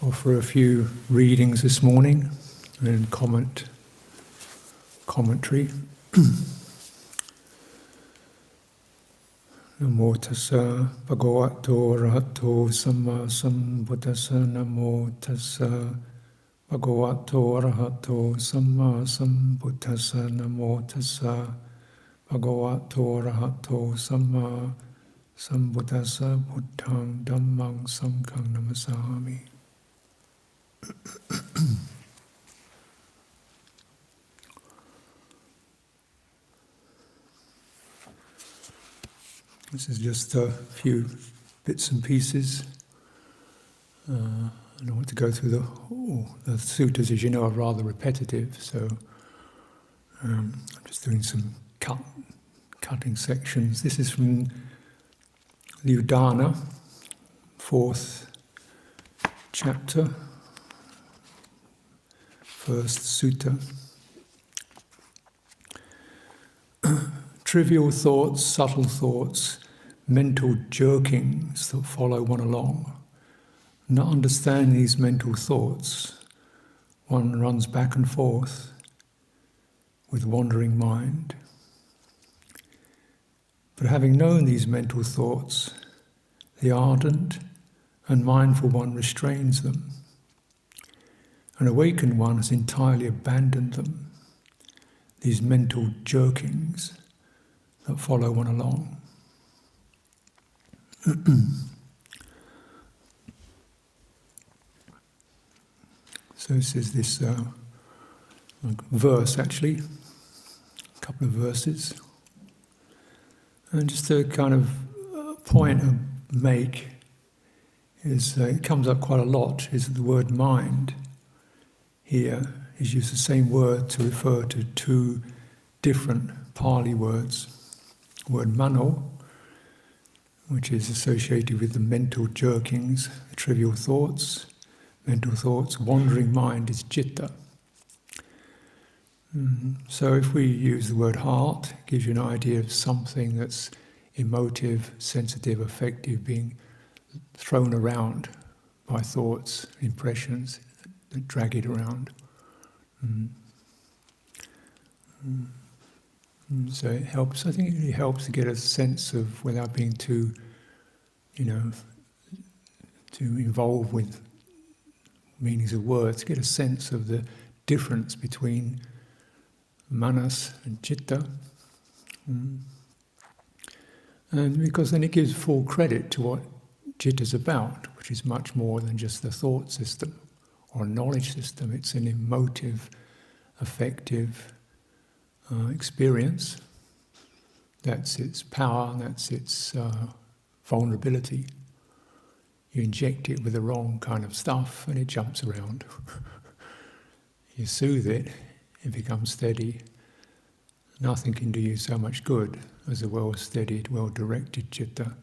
offer a few readings this morning and commentary. Namo tassa bhagavato arahato samma sambuddhassa. Namo tassa bhagavato arahato samma sambuddhassa. Namo tassa bhagavato arahato samma sambuddhassa. Buddhaṃ Dhammang Sanghang Namasami. This is just a few bits and pieces. I don't want to go through the suttas, as you know, are rather repetitive, so I'm just doing some cutting sections. This is from the Udana, 4th chapter, 1st sutta. Trivial thoughts, subtle thoughts, mental jerkings that follow one along. Not understanding these mental thoughts, one runs back and forth with wandering mind. But having known these mental thoughts, the ardent and mindful one restrains them. An awakened one has entirely abandoned them, these mental jerkings that follow one along. So this is this verse, actually, a couple of verses. And just a kind of point to make is, it comes up quite a lot, is the word mind. Here is used the same word to refer to two different Pali words. The word mano, which is associated with the mental jerkings, the trivial thoughts, mental thoughts. Wandering mind is citta. So if we use the word heart, it gives you an idea of something that's emotive, sensitive, affective, being thrown around by thoughts, impressions that drag it around. So it helps, I think it really helps to get a sense of, without being too, too involved with meanings of words, get a sense of the difference between manas and citta. And because then it gives full credit to what citta is about, which is much more than just the thought system or a knowledge system. It's an emotive, affective experience. That's its power, that's its vulnerability. You inject it with the wrong kind of stuff and it jumps around. You soothe it, it becomes steady. Nothing can do you so much good as a well-steadied, well-directed citta.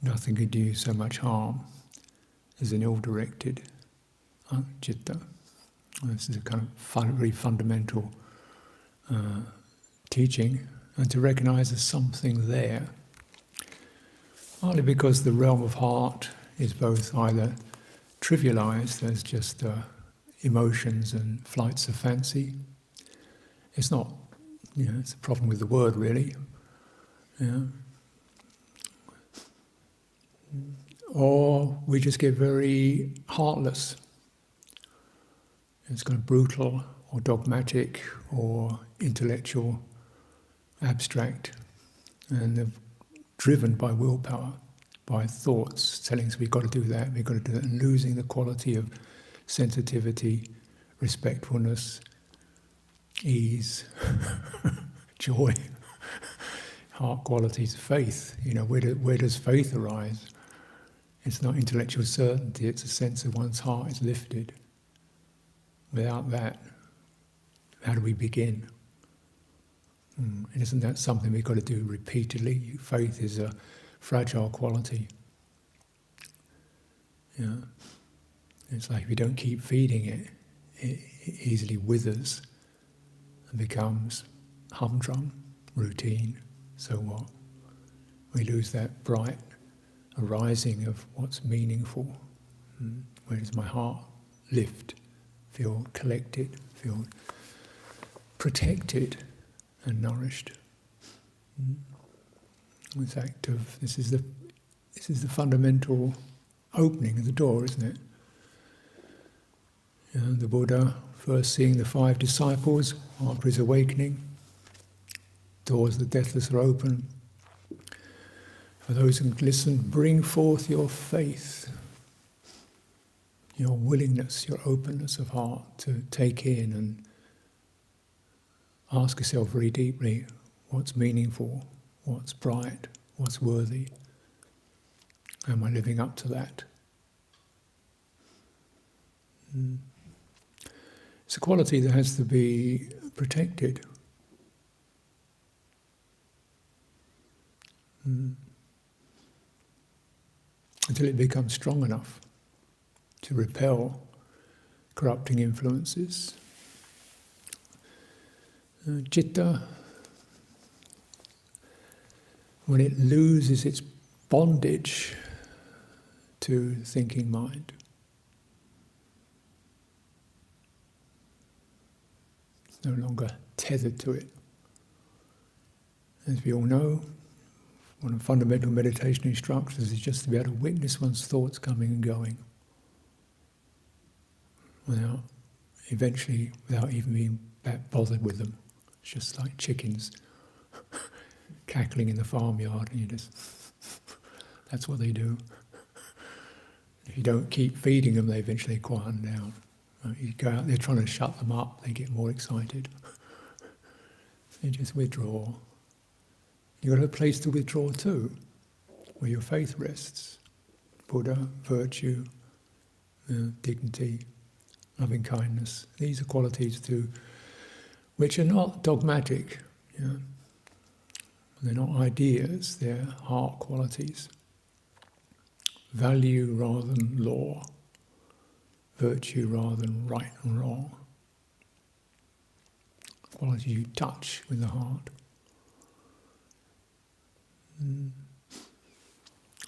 Nothing can do you so much harm as an ill-directed citta. This is a kind of very fundamental teaching, and to recognize there's something there. Partly because the realm of heart is both either trivialized as just emotions and flights of fancy. It's not, it's a problem with the word really. Or we just get very heartless. It's kind of brutal or dogmatic or intellectual, abstract, and they're driven by willpower, by thoughts telling us we've got to do that, and losing the quality of sensitivity, respectfulness, ease, joy, heart qualities, faith. Where does faith arise? It's not intellectual certainty, it's a sense of one's heart is lifted. Without that, how do we begin? And isn't that something we've got to do repeatedly? Faith is a fragile quality. It's like if you don't keep feeding it, it easily withers and becomes humdrum, routine. So what? We lose that bright arising of what's meaningful. Where does my heart lift, feel collected, feel protected and nourished? This is the fundamental opening of the door, isn't it? The Buddha first seeing the 5 disciples after his awakening. Doors of the deathless are open. For those who listen, bring forth your faith, your willingness, your openness of heart to take in and ask yourself very deeply what's meaningful, what's bright, what's worthy. Am I living up to that? It's a quality that has to be protected. Until it becomes strong enough to repel corrupting influences. Citta, when it loses its bondage to thinking mind, it's no longer tethered to it. As we all know, one of the fundamental meditation instructions is just to be able to witness one's thoughts coming and going without even being that bothered with them. It's just like chickens cackling in the farmyard, and that's what they do. If you don't keep feeding them, they eventually quieten down. You go out there trying to shut them up, they get more excited. They just withdraw. You've got a place to withdraw to, where your faith rests. Buddha, virtue, dignity, loving kindness. These are qualities which are not dogmatic. They're not ideas, they're heart qualities. Value rather than law. Virtue rather than right and wrong. Qualities you touch with the heart.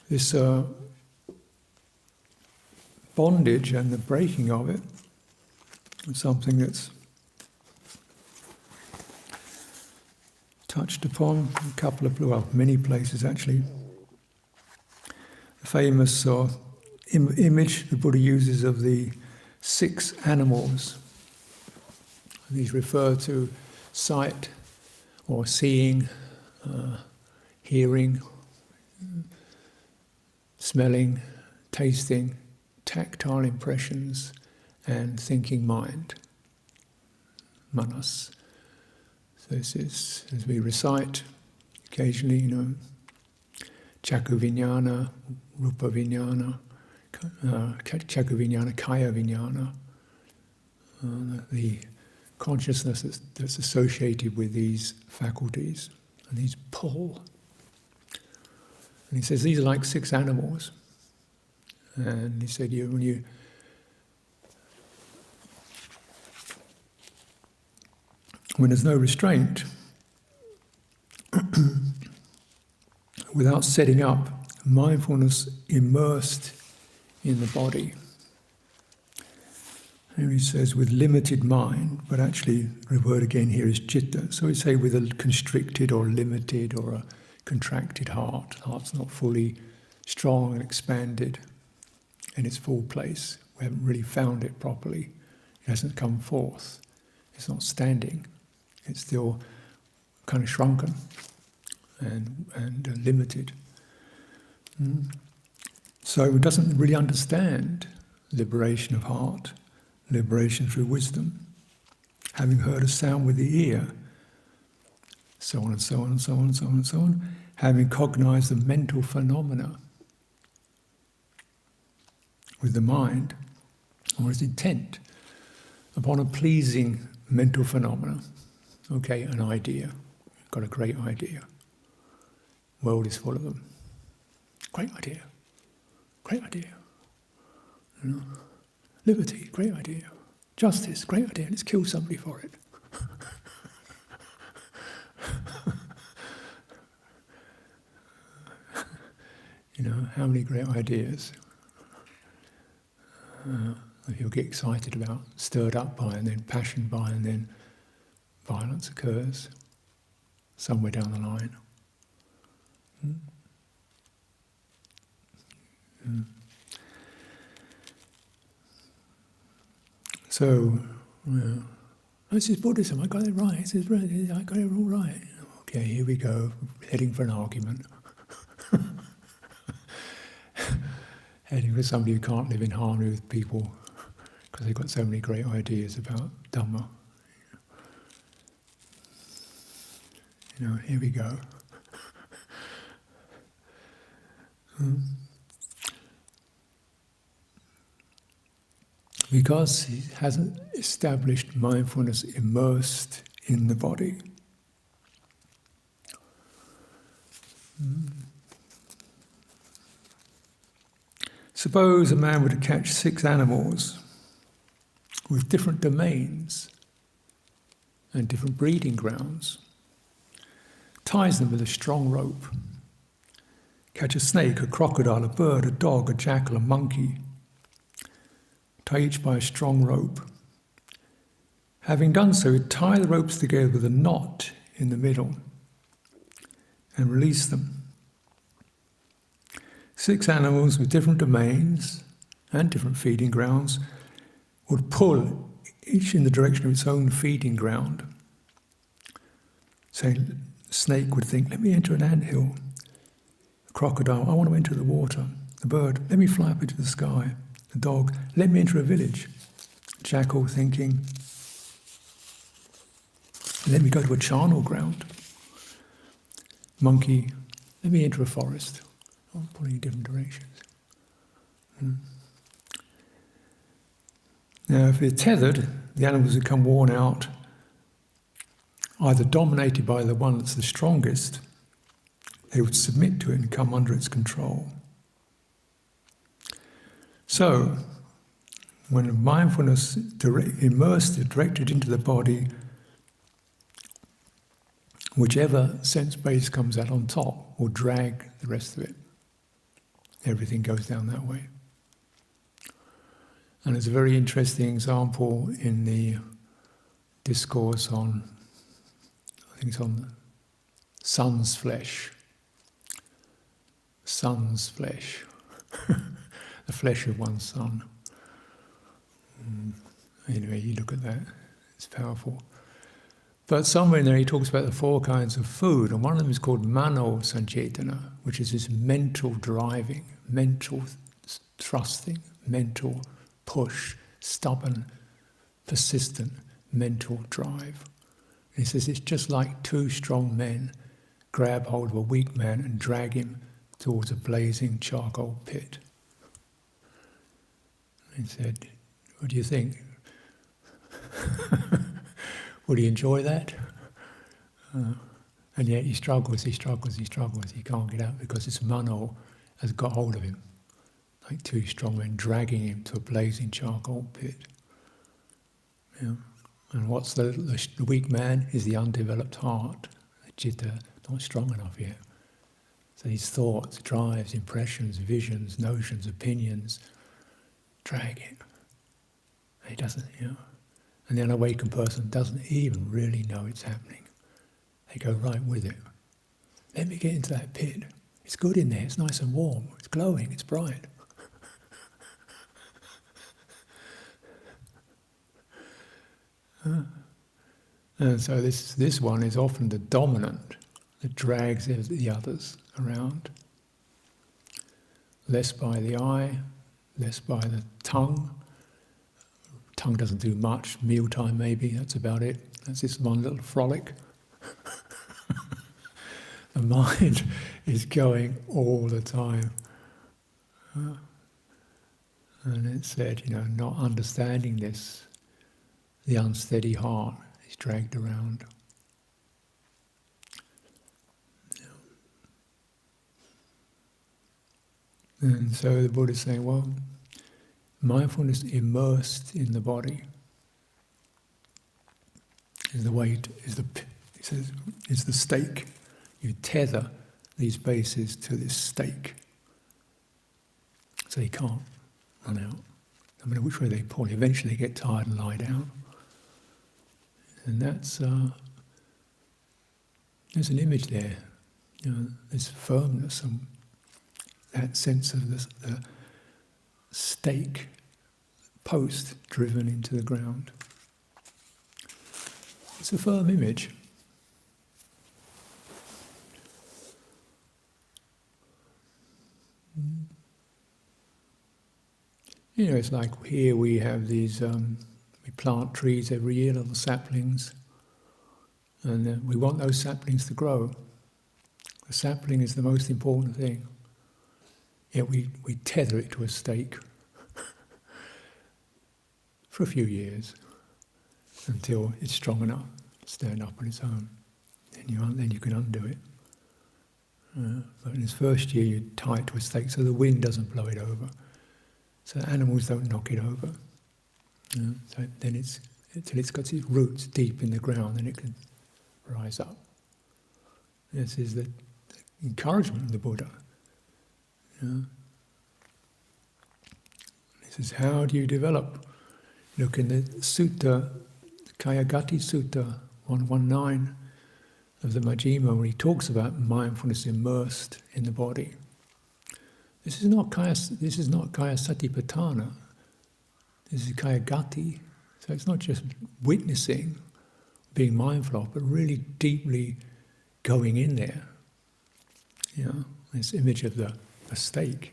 This bondage and the breaking of it is something that's touched upon in many places actually. The famous image the Buddha uses of the 6 animals. These refer to sight or seeing, hearing, smelling, tasting, tactile impressions, and thinking mind, manas. So this is, as we recite occasionally, Chakku Vijnana, Rupa Vijnana, Chakku Vijnana, Kaya Vijnana, the consciousness that's associated with these faculties, and these pull. And he says these are like 6 animals. And he said, when there's no restraint, without setting up mindfulness immersed in the body. And he says with limited mind, but actually the word again here is citta. So we say with a constricted or limited or a contracted heart. The heart's not fully strong and expanded in its full place. We haven't really found it properly. It hasn't come forth. It's not standing. It's still kind of shrunken and limited. So it doesn't really understand liberation of heart, liberation through wisdom, having heard a sound with the ear, so on and so on and so on and so on and so on, having cognized the mental phenomena with the mind, or its intent, upon a pleasing mental phenomena. Okay, an idea. Got a great idea. World is full of them. Great idea. Great idea. Liberty, great idea. Justice, great idea. Let's kill somebody for it. How many great ideas. You'll get excited about, stirred up by, and then passioned by, and then violence occurs somewhere down the line. So, this is Buddhism, I got it right, I got it all right. Okay, here we go, heading for an argument. Heading for somebody who can't live in harmony with people because they've got so many great ideas about Dhamma. Here we go. Because he hasn't established mindfulness immersed in the body. Suppose a man were to catch 6 animals with different domains and different breeding grounds, ties them with a strong rope, catch a snake, a crocodile, a bird, a dog, a jackal, a monkey, tie each by a strong rope. Having done so, tie the ropes together with a knot in the middle and release them. 6 animals with different domains and different feeding grounds would pull each in the direction of its own feeding ground. So the snake would think, let me enter an anthill. The crocodile, I want to enter the water. The bird, let me fly up into the sky. The dog, let me enter a village. The jackal thinking, let me go to a charnel ground. Monkey, let me enter a forest. I'm pulling in different directions. Now, if they're tethered, the animals become worn out, either dominated by the one that's the strongest, they would submit to it and come under its control. So, when mindfulness immersed, directed into the body, whichever sense base comes out on top will drag the rest of it. Everything goes down that way. And there's a very interesting example in the discourse on, I think it's on sun's flesh. Sun's flesh. The flesh of one's son. Anyway, you look at that, it's powerful. But somewhere in there he talks about the 4 kinds of food, and one of them is called mano sancetana, which is this mental driving, mental thrusting, mental push, stubborn, persistent mental drive. And he says it's just like 2 strong men grab hold of a weak man and drag him towards a blazing charcoal pit. He said, what do you think? Would he enjoy that? And yet he struggles. He can't get out because this mano has got hold of him, like 2 strong men dragging him to a blazing charcoal pit. Yeah. And what's the weak man is the undeveloped heart, the citta, not strong enough yet. So these thoughts, drives, impressions, visions, notions, opinions, drag it. And he doesn't, And the unawakened person doesn't even really know it's happening. They go right with it. Let me get into that pit. It's good in there, it's nice and warm, it's glowing, it's bright. And so this one is often the dominant that drags the others around. Less by the eye, less by the tongue. Tongue doesn't do much, mealtime maybe, that's about it. That's this one little frolic. The mind is going all the time. And it said, not understanding this, the unsteady heart is dragged around. And so the Buddha is saying, well, mindfulness immersed in the body is the way. He says, is the stake. You tether these bases to this stake, so he can't run out. no matter which way they pull, eventually they get tired and lie down. And that's there's an image there, this firmness and that sense of the stake post driven into the ground. It's a firm image. It's like here we have these, we plant trees every year, little saplings, and we want those saplings to grow. The sapling is the most important thing. Yet we tether it to a stake for a few years until it's strong enough to stand up on its own. Then you can undo it. But in its first year you tie it to a stake so the wind doesn't blow it over. So animals don't knock it over. So then until it's got its roots deep in the ground, then it can rise up. This is the encouragement of the Buddha. This is how do you develop. Look in the Sutta, Kayagati Sutta 119 of the Majjhima, where he talks about mindfulness immersed in the body. This is not kaya satipatthana. This is kaya gati. So it's not just witnessing, being mindful of, but really deeply going in there. This image of the stake.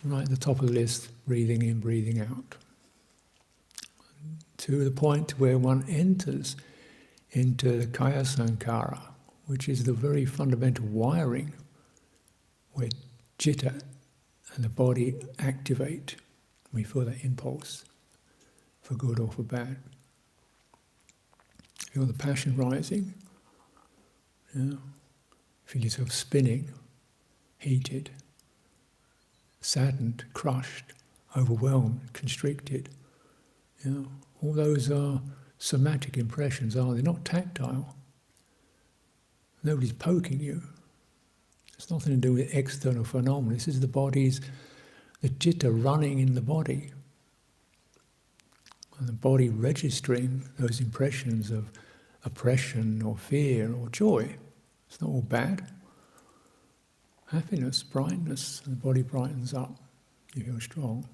Right at the top of the list, breathing in, breathing out. To the point where one enters into the kaya sankhara, which is the very fundamental wiring where citta and the body activate. We feel that impulse, for good or for bad. Feel the passion rising. Feel yourself spinning, heated, saddened, crushed, overwhelmed, constricted. All those are somatic impressions, are they? Not tactile. Nobody's poking you. It's nothing to do with external phenomena. This is the citta running in the body. And the body registering those impressions of oppression or fear or joy. It's not all bad. Happiness, brightness, and the body brightens up. You feel strong.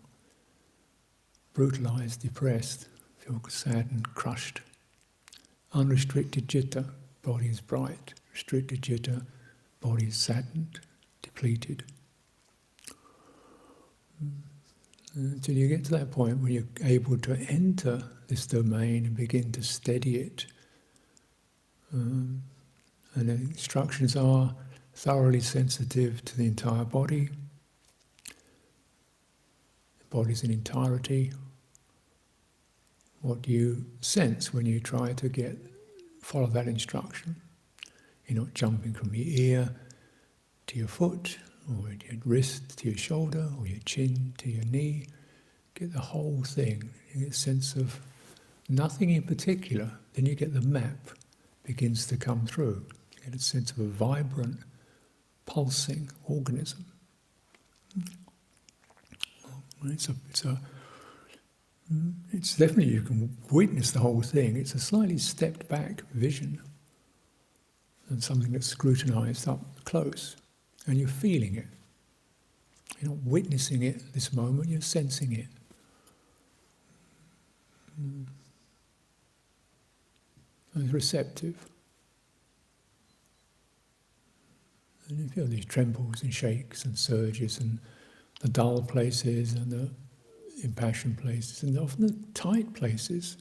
Brutalized, depressed, feel saddened, crushed. Unrestricted citta, body is bright. Restricted citta, body is saddened, depleted. Until you get to that point where you're able to enter this domain and begin to steady it. And the instructions are thoroughly sensitive to the entire body. The body's in entirety. What do you sense when you try to follow that instruction? You're not jumping from your ear to your foot, or your wrist to your shoulder, or your chin to your knee. Get the whole thing. You get a sense of nothing in particular. Then you get the map begins to come through. You get a sense of a vibrant, pulsing organism. It's definitely, you can witness the whole thing. It's a slightly stepped back vision and something that's scrutinized up close, and you're feeling it. You're not witnessing it at this moment, you're sensing it. And it's receptive. And you feel these trembles and shakes and surges and the dull places and the impassioned places and often the tight places.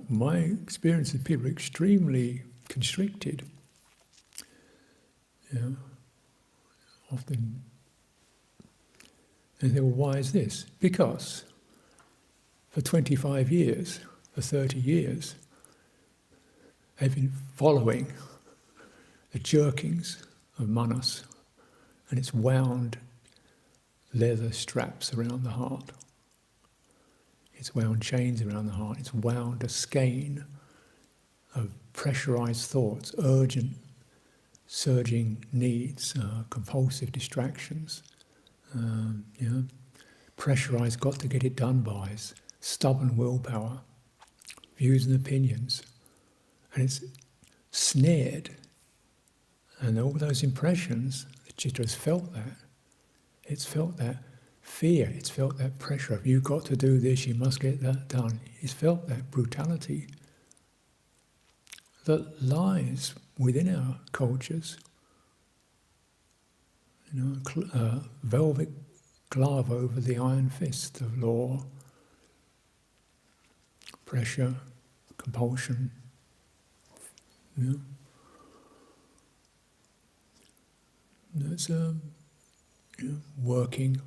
My experience is people are extremely constricted. Often. And they say, well, why is this? Because for 25 years, for 30 years, they've been following the jerkings of manas, and it's wound leather straps around the heart. It's wound chains around the heart. It's wound a skein of pressurized thoughts, urgent, surging needs, compulsive distractions. Pressurized, got to get it done by, stubborn willpower, views and opinions, and it's snared. And all those impressions, the citta has felt that. It's felt that fear, it's felt that pressure of you've got to do this, you must get that done. It's felt that brutality that lies within our cultures. Velvet glove over the iron fist of law, pressure, compulsion. That's working.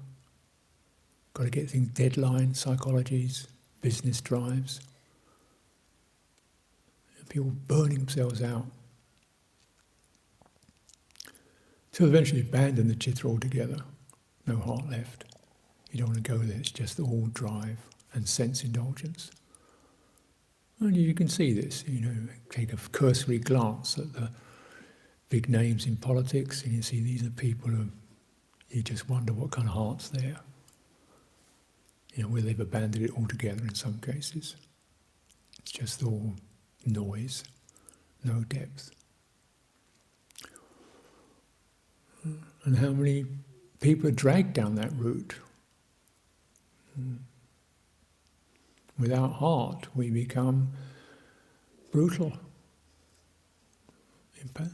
Got to get things, deadlines, psychologies, business drives. People burning themselves out. So eventually abandon the citta altogether. No heart left. You don't want to go there. It's just all drive and sense indulgence. And you can see this. Take a cursory glance at the big names in politics, and you see these are people who you just wonder what kind of heart's there. Where they've abandoned it altogether in some cases. It's just all noise, no depth. And how many people are dragged down that route? Without heart, we become brutal. But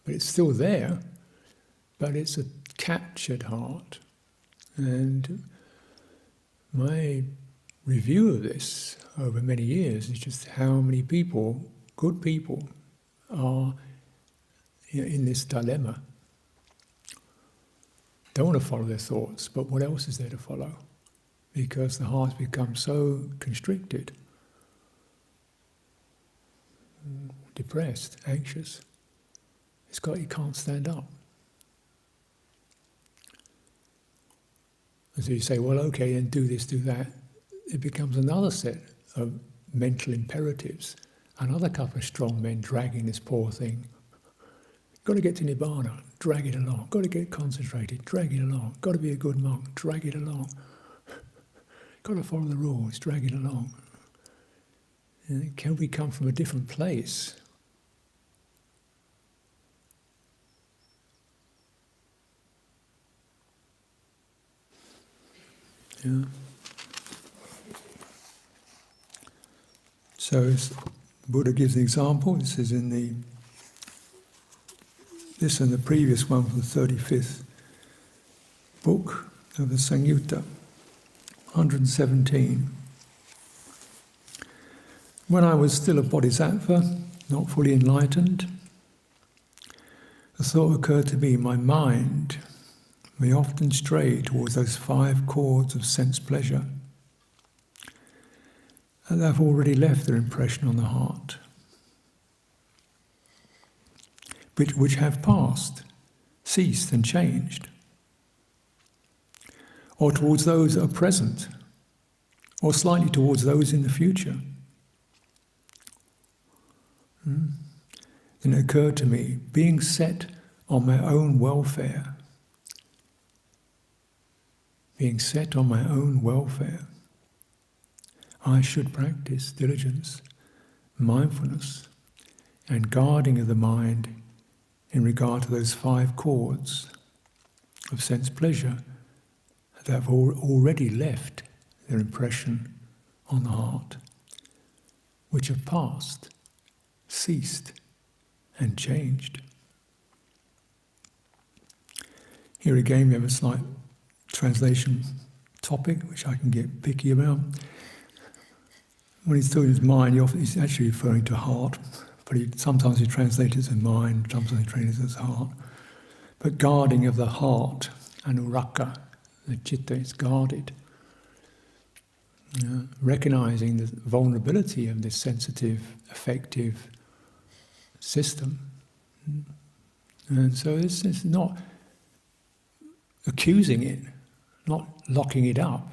it's still there, but it's a captured heart. And my review of this over many years is just how many people, good people, are in this dilemma. Don't want to follow their thoughts, but what else is there to follow? Because the heart's become so constricted, depressed, anxious. It can't stand up. And so you say, well, okay, then do this, do that. It becomes another set of mental imperatives. Another couple of strong men dragging this poor thing. Got to get to Nibbana, drag it along. Got to get concentrated, drag it along. Got to be a good monk, drag it along. Got to follow the rules, drag it along. Can we come from a different place? Yeah. So Buddha gives an example. This is in this and the previous one from the 35th book of the Samyutta, 117. When I was still a bodhisattva, not fully enlightened, a thought occurred to me, my mind may often stray towards those 5 chords of sense pleasure, and they've already left their impression on the heart, which have passed, ceased and changed, or towards those that are present, or slightly towards those in the future. Then it occurred to me, being set on my own welfare, I should practice diligence, mindfulness, and guarding of the mind in regard to those 5 chords of sense pleasure that have already left their impression on the heart, which have passed, ceased, and changed. Here again we have a slight translation topic, which I can get picky about. When he's talking his mind, he's actually referring to heart, but sometimes he translates it as mind, sometimes he translates it as heart. But guarding of the heart, anuraka, the citta is guarded. Recognizing the vulnerability of this sensitive, affective system. And so it's not accusing it, not locking it up,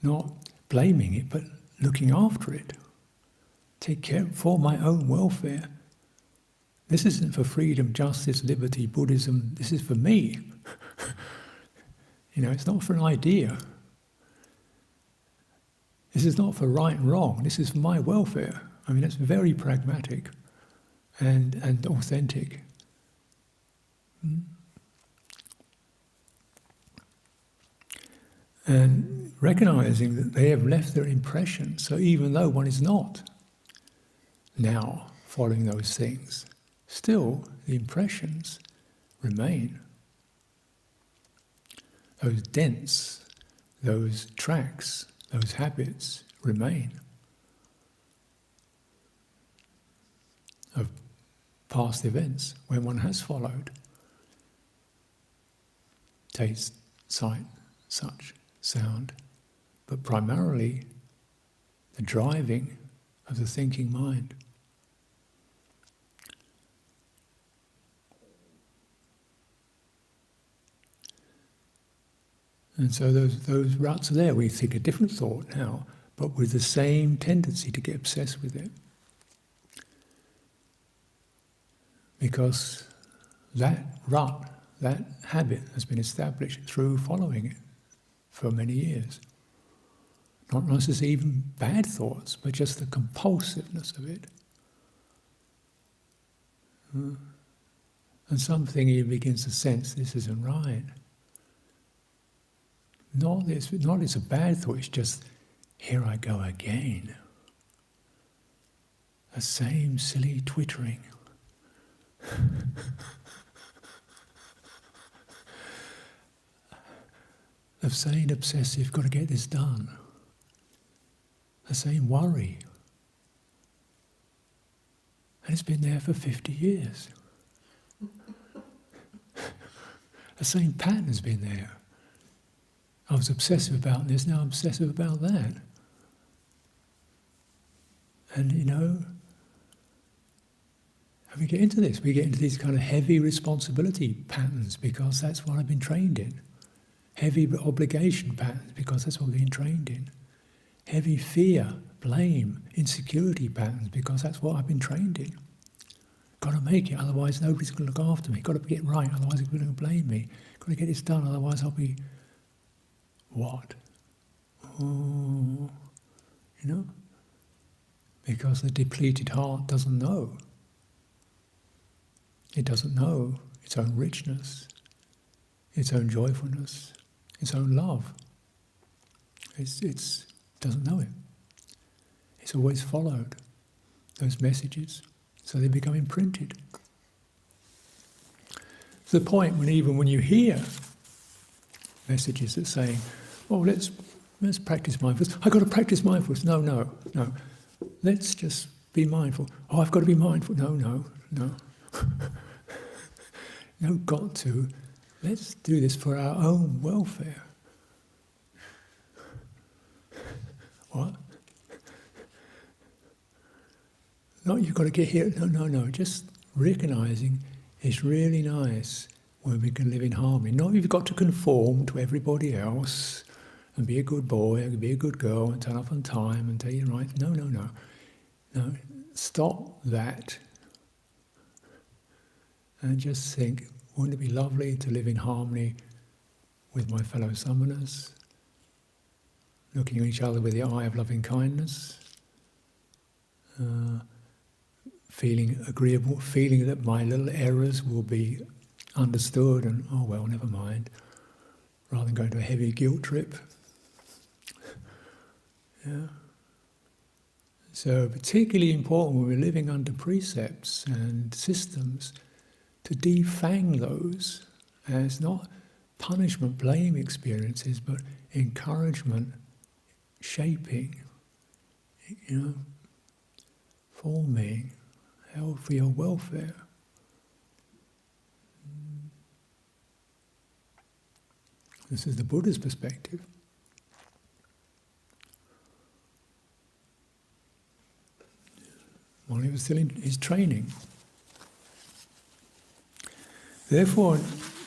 not blaming it, but looking after it. Take care for my own welfare. This isn't for freedom, justice, liberty, Buddhism. This is for me. It's not for an idea. This is not for right and wrong. This is for my welfare. I mean, it's very pragmatic and authentic. And recognizing that they have left their impression. So even though one is not now following those things, still the impressions remain. Those dents, those tracks, those habits remain of past events when one has followed taste, sight, such, sound, but primarily the driving of the thinking mind. And so those ruts are there. We think a different thought now, but with the same tendency to get obsessed with it. Because that rut, that habit has been established through following it for many years. Not necessarily even bad thoughts, but just the compulsiveness of it. And something he begins to sense, this isn't right. Not it's a bad thought, it's just, here I go again. The same silly twittering. The same obsessive, got to get this done. The same worry. And it's been there for 50 years. The same pattern has been there. I was obsessive about this, now I'm obsessive about that. And and we get into this, we get into these kind of heavy responsibility patterns because that's what I've been trained in. Heavy obligation patterns because that's what I've been trained in. Heavy fear, blame, insecurity patterns because that's what I've been trained in. Got to make it, otherwise nobody's going to look after me. Got to get it right, otherwise they're going to blame me. Got to get this done, otherwise I'll be... What? Oh, because the depleted heart doesn't know. It doesn't know its own richness, its own joyfulness, its own love. It doesn't know it. It's always followed those messages, so they become imprinted. To the point when even when you hear messages that saying, "Oh, let's practice mindfulness." I've got to practice mindfulness. No. Let's just be mindful. Oh, I've got to be mindful. No. No, got to. Let's do this for our own welfare. What? Not you've got to get here. No. Just recognizing it's really nice when we can live in harmony. Not you've got to conform to everybody else and be a good boy and be a good girl and turn up on time and tell you right. No. Stop that and just think, wouldn't it be lovely to live in harmony with my fellow summoners, looking at each other with the eye of loving kindness, feeling agreeable, feeling that my little errors will be understood and, oh well, never mind, rather than going to a heavy guilt trip. Yeah. So particularly important when we're living under precepts and systems to defang those as not punishment, blame experiences, but encouragement, shaping, forming, help for your welfare. This is the Buddha's perspective. While he was still in his training. Therefore,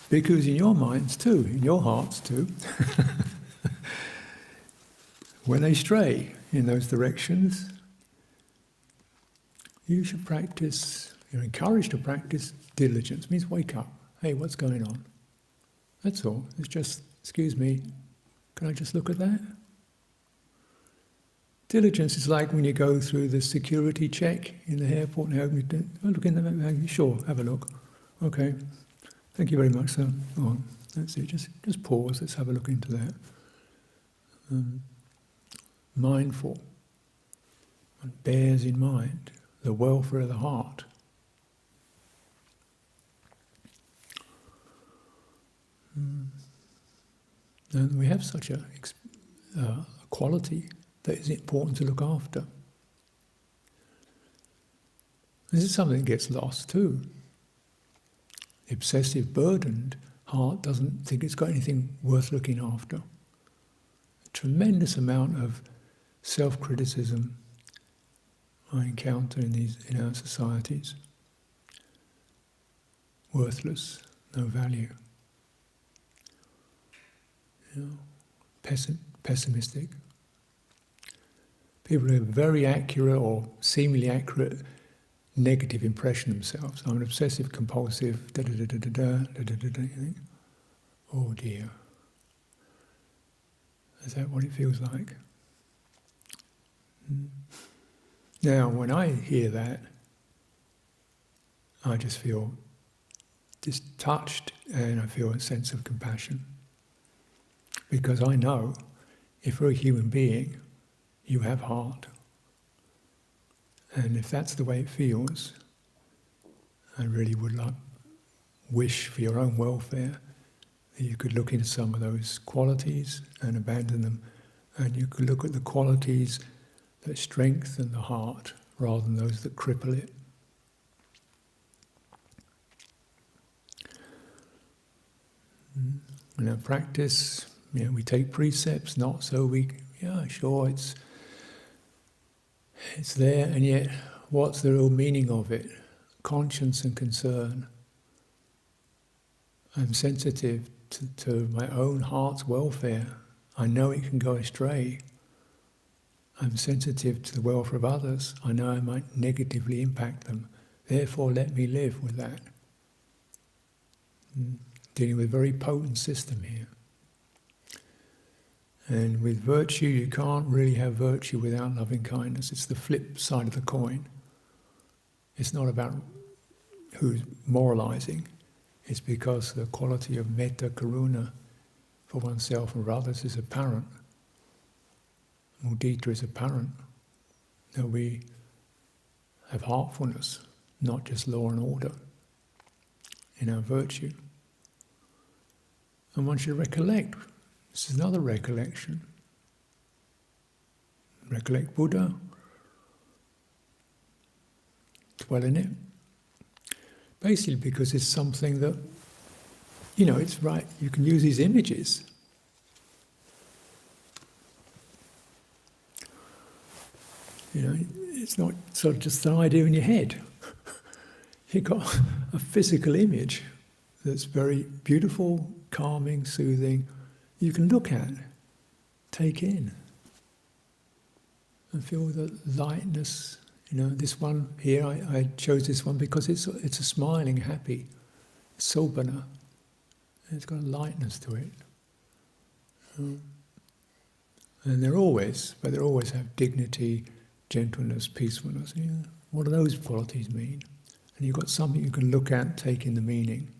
bhikkhus in your minds too, in your hearts too, when they stray in those directions, you should practice, you're encouraged to practice diligence. It means wake up. Hey, what's going on? That's all. It's just excuse me, can I just look at that? Diligence is like when you go through the security check in the airport and look in the bag, sure, have a look. Okay, thank you very much, sir. Go on, that's it, just pause, let's have a look into that. Mindful, and bears in mind the welfare of the heart. And we have such a quality that is important to look after. This is something that gets lost too. The obsessive, burdened heart doesn't think it's got anything worth looking after. A tremendous amount of self-criticism I encounter in our societies. Worthless, no value. Pessimistic. People who have very accurate or seemingly accurate negative impression of themselves. I'm an obsessive compulsive, you think, oh dear. Is that what it feels like? Now, when I hear that, I just feel just touched and I feel a sense of compassion. Because I know, if you're a human being, you have heart. And if that's the way it feels, I really would wish for your own welfare that you could look into some of those qualities and abandon them, and you could look at the qualities that strengthen the heart rather than those that cripple it. In our practice, we take precepts not so sure, it's there, and yet what's the real meaning of it? Conscience and concern. I'm sensitive to my own heart's welfare. I know it can go astray. I'm sensitive to the welfare of others. I know I might negatively impact them. Therefore, let me live with that. Dealing with a very potent system here. And with virtue, you can't really have virtue without loving kindness. It's the flip side of the coin. It's not about who's moralizing. It's because the quality of metta, karuna, for oneself and for others is apparent. Mudita is apparent. That we have heartfulness, not just law and order, in our virtue. And one should recollect. This is another recollection. Recollect Buddha. Dwell in it. Basically because it's something that, it's right, you can use these images. It's not sort of just an idea in your head. You've got a physical image that's very beautiful, calming, soothing, you can look at, take in, and feel the lightness. This one here, I chose this one because it's a smiling, happy, sobana. It's got a lightness to it. And they always have dignity, gentleness, peacefulness. What do those qualities mean? And you've got something you can look at, take in the meaning,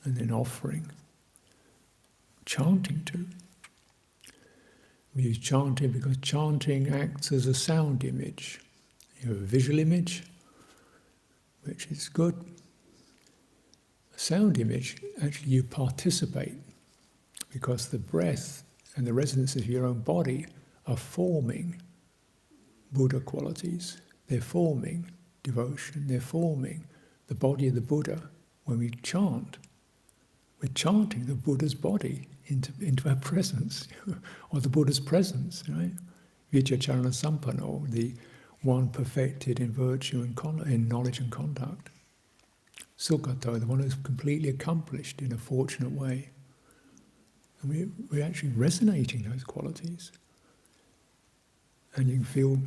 and then offering. Chanting too. We use chanting because chanting acts as a sound image. You have a visual image, which is good. A sound image, actually you participate because the breath and the resonance of your own body are forming Buddha qualities. They're forming devotion. They're forming the body of the Buddha. When we chant, we're chanting the Buddha's body into our presence, or the Buddha's presence, right? Vichacharana Sampanno, the one perfected in virtue and in knowledge and conduct. Sucitto, the one who's completely accomplished in a fortunate way. And we're actually resonating those qualities. And you can feel,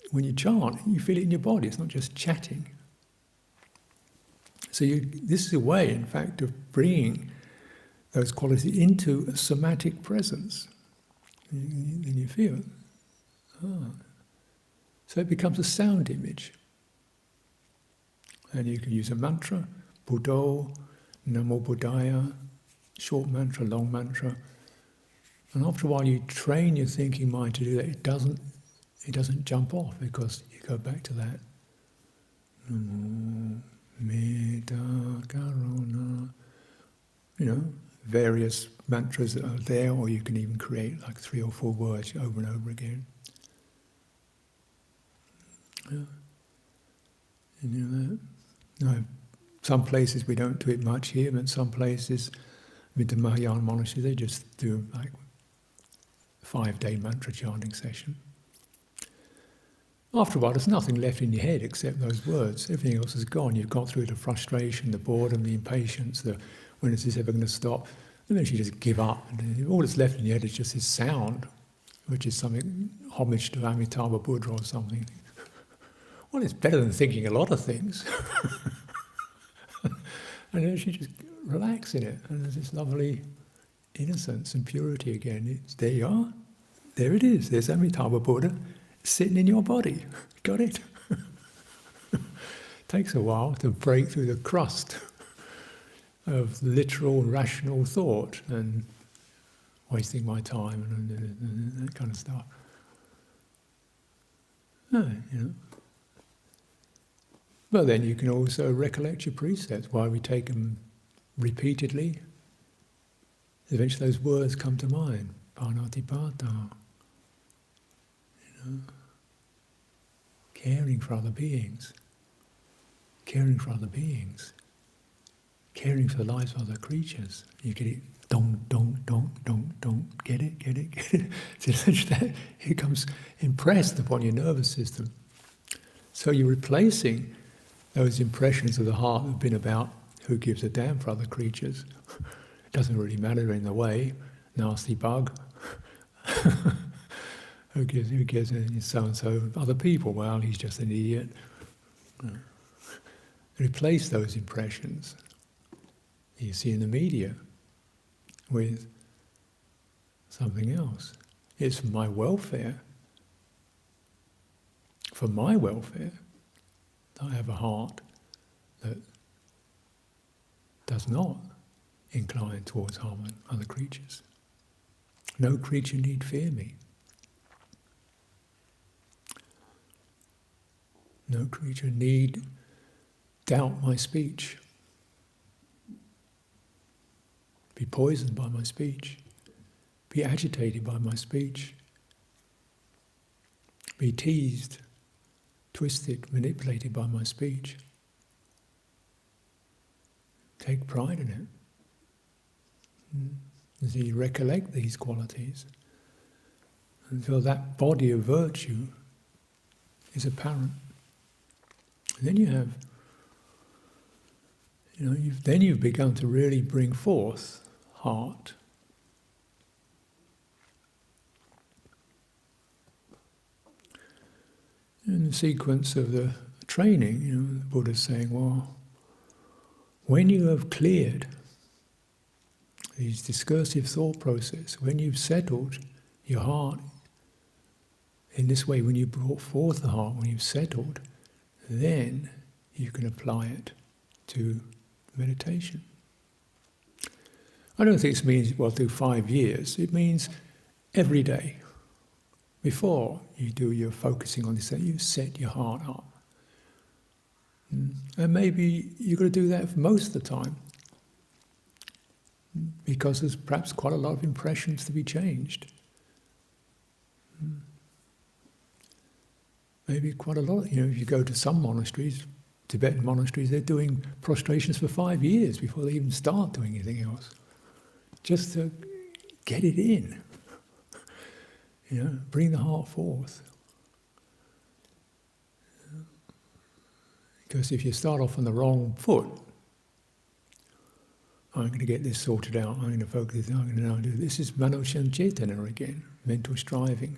when you chant, you feel it in your body, it's not just chatting. So this is a way, in fact, of bringing those qualities into a somatic presence. Then you feel, so it becomes a sound image. And you can use a mantra, Buddho, Namo Buddhaya, short mantra, long mantra. And after a while you train your thinking mind to do that. It doesn't jump off because you go back to that. Namo Metta Karuna. Various mantras that are there, or you can even create like 3 or 4 words over and over again. Some places we don't do it much here, but some places, with the Mahayana monastery, they just do like 5-day mantra chanting session. After a while, there's nothing left in your head except those words. Everything else is gone. You've got through the frustration, the boredom, the impatience, the when is this ever going to stop? And then you just give up. And all that's left in your head is just this sound, which is something homage to Amitabha Buddha or something. Well, it's better than thinking a lot of things. And then you just relax in it, and there's this lovely innocence and purity again. There you are. There it is. There's Amitabha Buddha sitting in your body. Got it? Takes a while to break through the crust of literal, rational thought and wasting my time and that kind of stuff. But then you can also recollect your precepts. While we take them repeatedly, eventually those words come to mind. Panatipata. Caring for other beings. Caring for other beings. Caring for the lives of other creatures. You get it? Don't. Get it? So that it becomes impressed upon your nervous system. So you're replacing those impressions of the heart that have been about who gives a damn for other creatures. It doesn't really matter in the way. Nasty bug. Who gives so-and-so other people? Well, he's just an idiot. Replace those impressions you see in the media with something else. It's for my welfare. For my welfare, I have a heart that does not incline towards harming other creatures. No creature need fear me. No creature need doubt my speech, be poisoned by my speech, be agitated by my speech, be teased, twisted, manipulated by my speech. Take pride in it. As you recollect these qualities until that body of virtue is apparent. And then you have, then you've begun to really bring forth heart. In the sequence of the training, the Buddha's saying, well, when you have cleared these discursive thought process, when you've settled your heart in this way, when you brought forth the heart, when you've settled, then you can apply it to meditation. I don't think it means, do 5 years. It means every day. Before you do your focusing on this, you set your heart up. And maybe you've got to do that for most of the time, because there's perhaps quite a lot of impressions to be changed. Maybe quite a lot. If you go to some monasteries, Tibetan monasteries, they're doing prostrations for 5 years before they even start doing anything else, just to get it in. Bring the heart forth. Because if you start off on the wrong foot, I'm going to get this sorted out, I'm going to focus, I'm going to now do this. Is mano sancetana again, mental striving.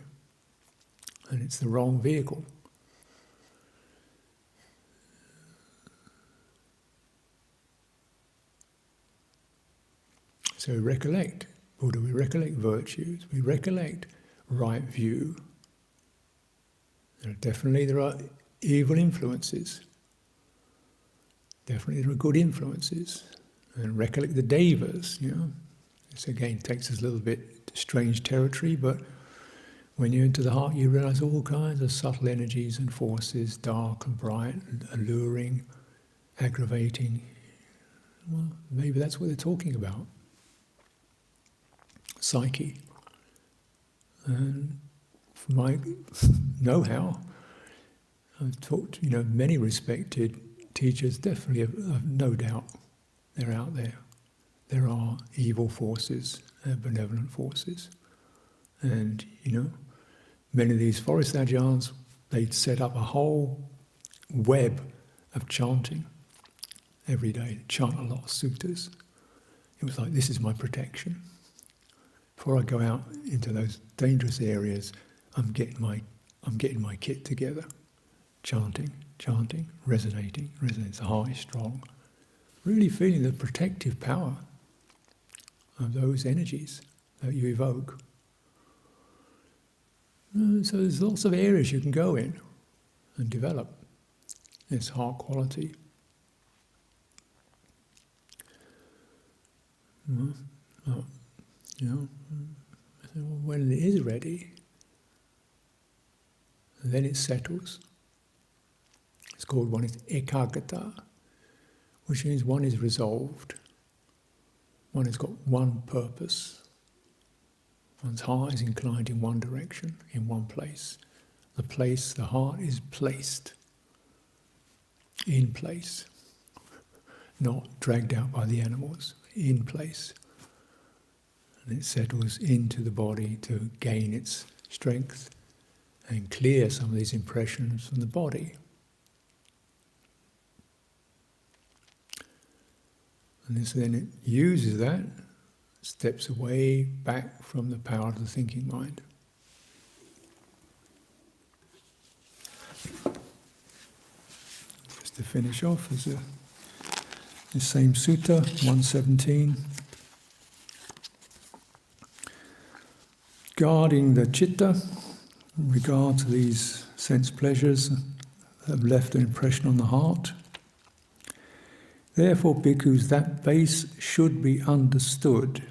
And it's the wrong vehicle. So we recollect Buddha, we recollect virtues, we recollect right view. Definitely there are evil influences. Definitely there are good influences. And recollect the devas, This again takes us a little bit to strange territory, but when you're into the heart, you realize all kinds of subtle energies and forces, dark and bright, alluring, aggravating. Well, maybe that's what they're talking about. Psyche. And from my know-how, I've talked to many respected teachers, definitely have no doubt they're out there. There are evil forces and benevolent forces. And, many of these forest Ajahns, they'd set up a whole web of chanting every day, chant a lot of suttas. It was like, this is my protection. Before I go out into those dangerous areas, I'm getting my kit together. Chanting, resonating, the heart is strong. Really feeling the protective power of those energies that you evoke. So there's lots of areas you can go in and develop this heart quality. When it is ready, then it settles. It's called one is ekagata, which means one is resolved. One has got one purpose. One's heart is inclined in one direction, in one place. The heart is placed, in place, not dragged out by the animals, in place. And it settles into the body to gain its strength and clear some of these impressions from the body. And then it uses that, steps away back from the power of the thinking mind. Just to finish off, there's the same sutta, 117. Guarding the citta, in regard to these sense pleasures that have left an impression on the heart. Therefore, bhikkhus, that base should be understood.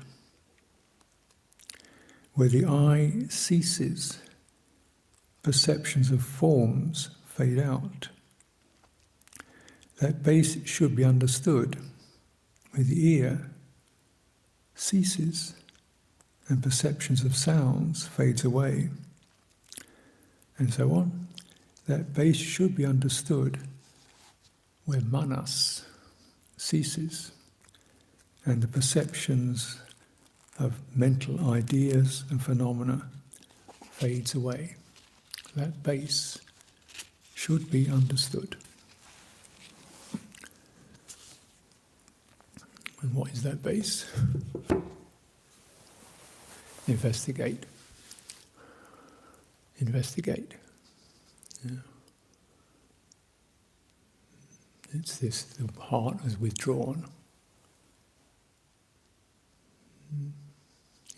Where the eye ceases, perceptions of forms fade out. That base should be understood. Where the ear ceases and perceptions of sounds fades away, and so on. That base should be understood where manas ceases and the perceptions of mental ideas and phenomena fades away. That base should be understood. And what is that base? Investigate. Yeah. It's this, the heart is withdrawn.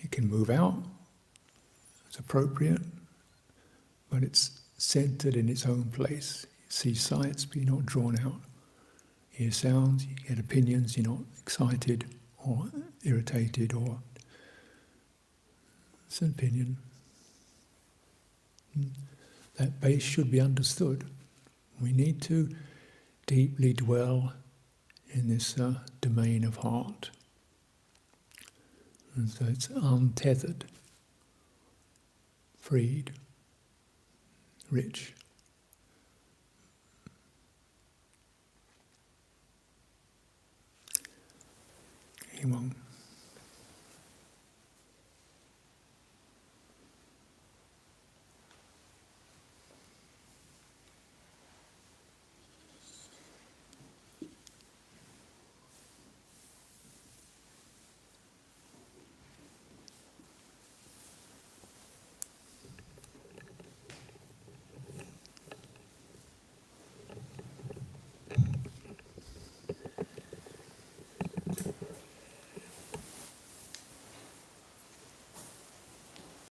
It can move out, it's appropriate, but it's centered in its own place. You see sights, but you're not drawn out. You hear sounds, you get opinions, you're not excited or irritated, or it's an opinion. That base should be understood. We need to deeply dwell in this domain of heart. And so it's untethered, freed, rich. Anyone?